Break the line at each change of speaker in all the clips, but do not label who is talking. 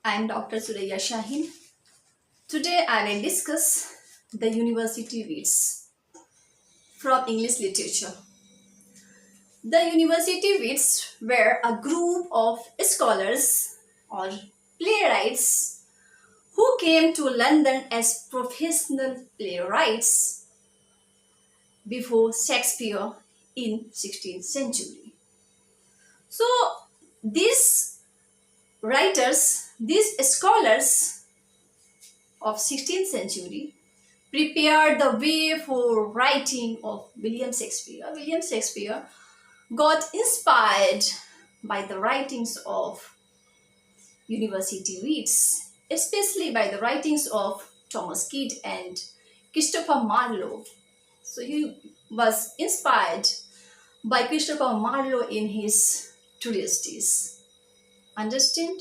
I am Dr. Surya Shahin. Today I will discuss the University Wits from English literature. The University Wits were a group of scholars or playwrights who came to London as professional playwrights before Shakespeare in 16th century. So these writers, these scholars of 16th century prepared the way for writing of William Shakespeare. William Shakespeare got inspired by the writings of University Wits, especially by the writings of Thomas Kidd and Christopher Marlowe. So he was inspired by Christopher Marlowe in his treatises. Understand?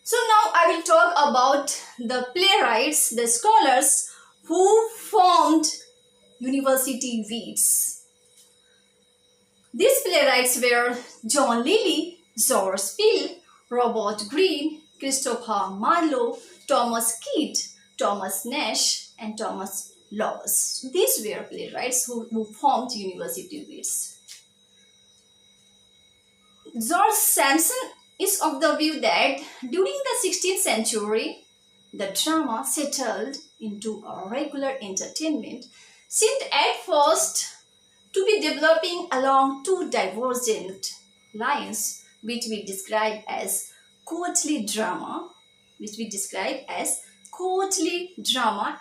So now I will talk about the playwrights, the scholars who formed University Wits. These playwrights were John Lilly, George M.Phil, Robert Greene, Christopher Marlowe, Thomas Kidd, Thomas Nash, and Thomas Lawes. These were playwrights who formed University Wits. George Sampson is of the view that during the 16th century, the drama settled into a regular entertainment seemed at first to be developing along two divergent lines, which we describe as courtly drama,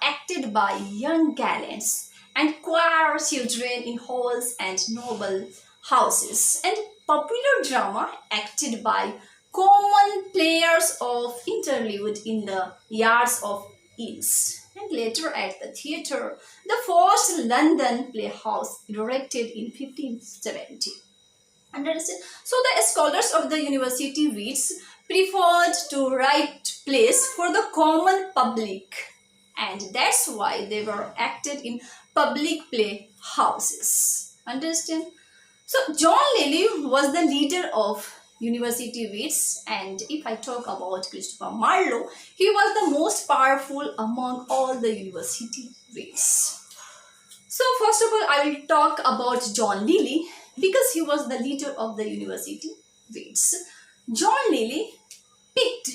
acted by young gallants and choir children in halls and noble houses, and popular drama acted by common players of interlude in the yards of inns. And later at the theatre, the first London playhouse erected in 1570. Understand? So the scholars of the University Wits preferred to write plays for the common public, and that's why they were acted in public playhouses. Understand? So John Lilly was the leader of University Wits, and if I talk about Christopher Marlowe, he was the most powerful among all the University Wits. So first of all, I will talk about John Lilly because he was the leader of the University Wits. John Lilly picked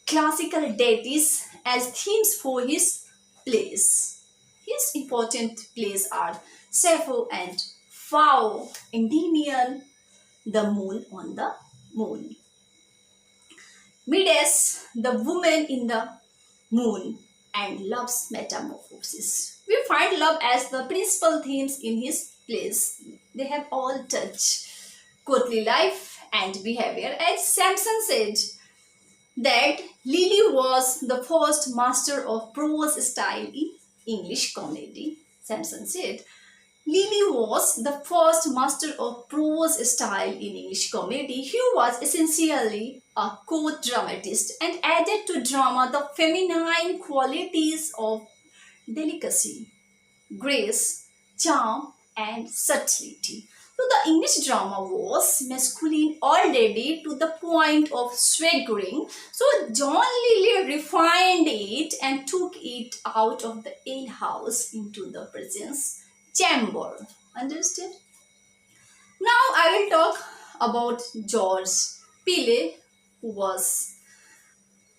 classical deities as themes for his plays. His important plays are Sappho and Phao, Endymion, The Moon on the Moon, Midas, The Woman in the Moon, and Love's Metamorphosis. We find love as the principal themes in his plays. They have all touched courtly life and behavior. As Sampson said that Lilly was the first master of prose style in English comedy. Sampson said Lilly was the first master of prose style in English comedy. He was essentially a court dramatist and added to drama the feminine qualities of delicacy, grace, charm, and subtlety. So the English drama was masculine already to the point of swaggering. So John Lilly refined it and took it out of the alehouse into the presence chamber. Understood? Now I will talk about George M.Phil, who was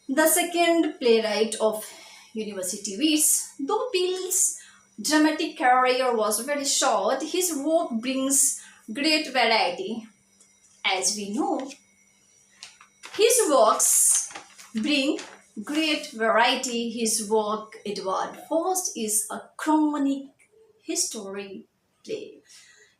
the second playwright of University Wits. Though M.Phil's dramatic career was very short, his work brings great variety. As we know, his works bring great variety. His work, Edward First, is a chronic history play.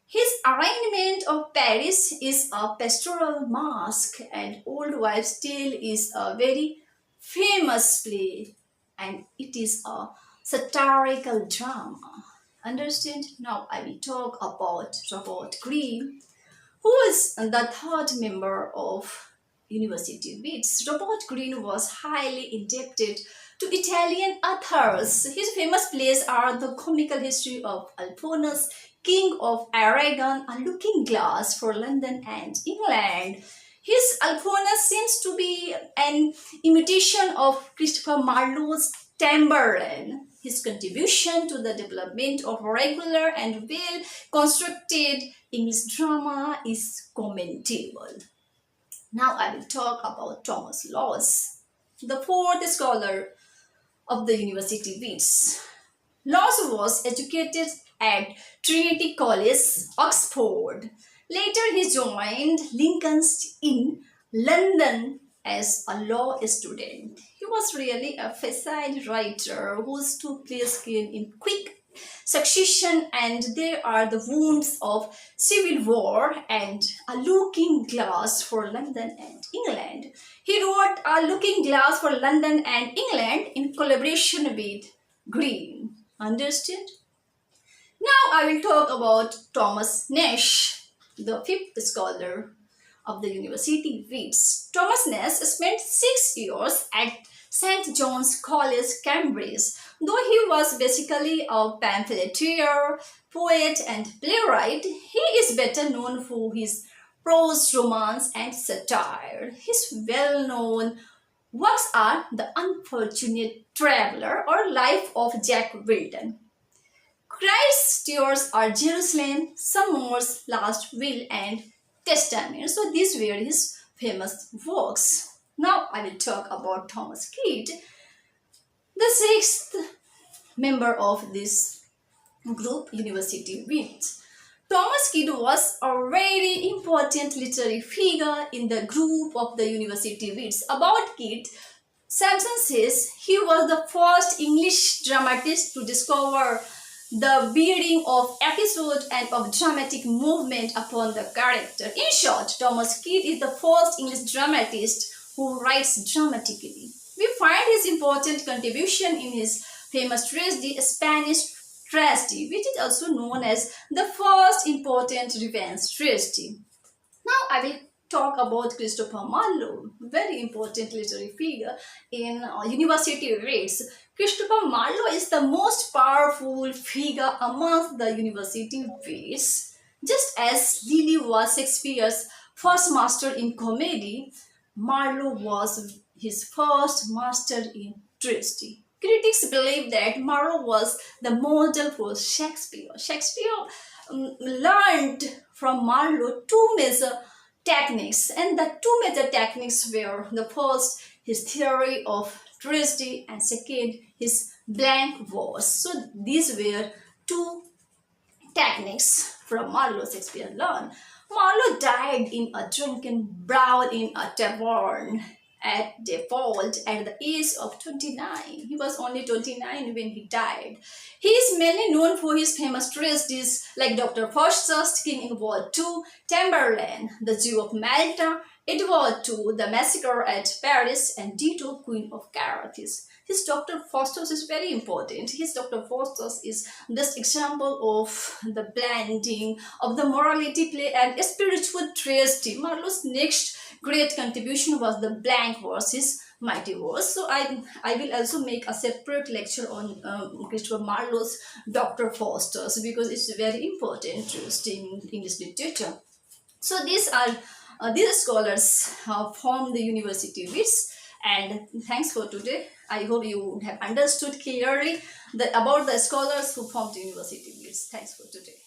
His arraignment of Paris is a pastoral masque, and Old Wives' Tale is a very famous play, and it is a satirical drama. Understand? Now I will talk about Robert Greene, who is the third member of University Wits. Robert Greene was highly indebted to Italian authors. His famous plays are The Comical History of Alphonsus, King of Aragon, A Looking Glass for London and England, His Alphonse seems to be an imitation of Christopher Marlowe's Tamburlaine. His contribution to the development of regular and well-constructed English drama is commendable. Now I will talk about Thomas Lawes, the fourth scholar of the University Wits. Lawes was educated at Trinity College, Oxford. Later he joined Lincoln's Inn, London as a law student. He was really a facile writer whose two plays came in quick succession, and there are the wounds of civil war and a looking glass for London and England. He wrote A Looking Glass for London and England in collaboration with Green. Understood? Now I will talk about Thomas Nash, the fifth scholar of the University Wits. Thomas Nash spent 6 years at St. John's College, Cambridge. Though he was basically a pamphleteer, poet and playwright, he is better known for his prose, romance and satire. His well-known works are The Unfortunate Traveller or Life of Jack Wilton, Christ's Tears are Jerusalem, Some More's Last Will and Testament. So these were his famous works. Now I will talk about Thomas Kidd, the sixth member of this group, University Wits. Thomas Kidd was a very important literary figure in the group of the University Wits. About Kidd, Sampson says he was the first English dramatist to discover the bearing of episode and of dramatic movement upon the character. In short, Thomas Kidd is the first English dramatist who writes dramatically. We find his important contribution in his famous tragedy, Spanish tragedy, which is also known as the first important revenge tragedy. Now I will talk about Christopher Marlowe, very important literary figure in University Wits. Christopher Marlowe is the most powerful figure amongst the University Wits. Just as Lily was Shakespeare's first master in comedy, Marlowe was his first master in tragedy. Critics believe that Marlowe was the model for Shakespeare. Shakespeare learned from Marlowe two major techniques, and the two major techniques were the first, his theory of tragedy, and second, his blank verse. So these were two techniques from Marlowe Shakespeare learned. Marlowe died in a drunken brawl in a tavern at default at the age of 29. He was only 29 when he died. He is mainly known for his famous tragedies like Dr. Faustus, King Edward II, Tamburlaine, The Jew of Malta, Edward II, The Massacre at Paris, and Ditto, Queen of Carthage. His Dr. Faustus is very important. His Dr. Faustus is this example of the blending of the morality play and spiritual tragedy. Marlowe's next great contribution was the blank verses, mighty verse. So I will also make a separate lecture on Christopher Marlowe's Dr. Faustus, because it's very important in English literature. So these scholars from the University Wits. And thanks for today. I hope you have understood clearly about the scholars who formed the University Wits. Thanks for today.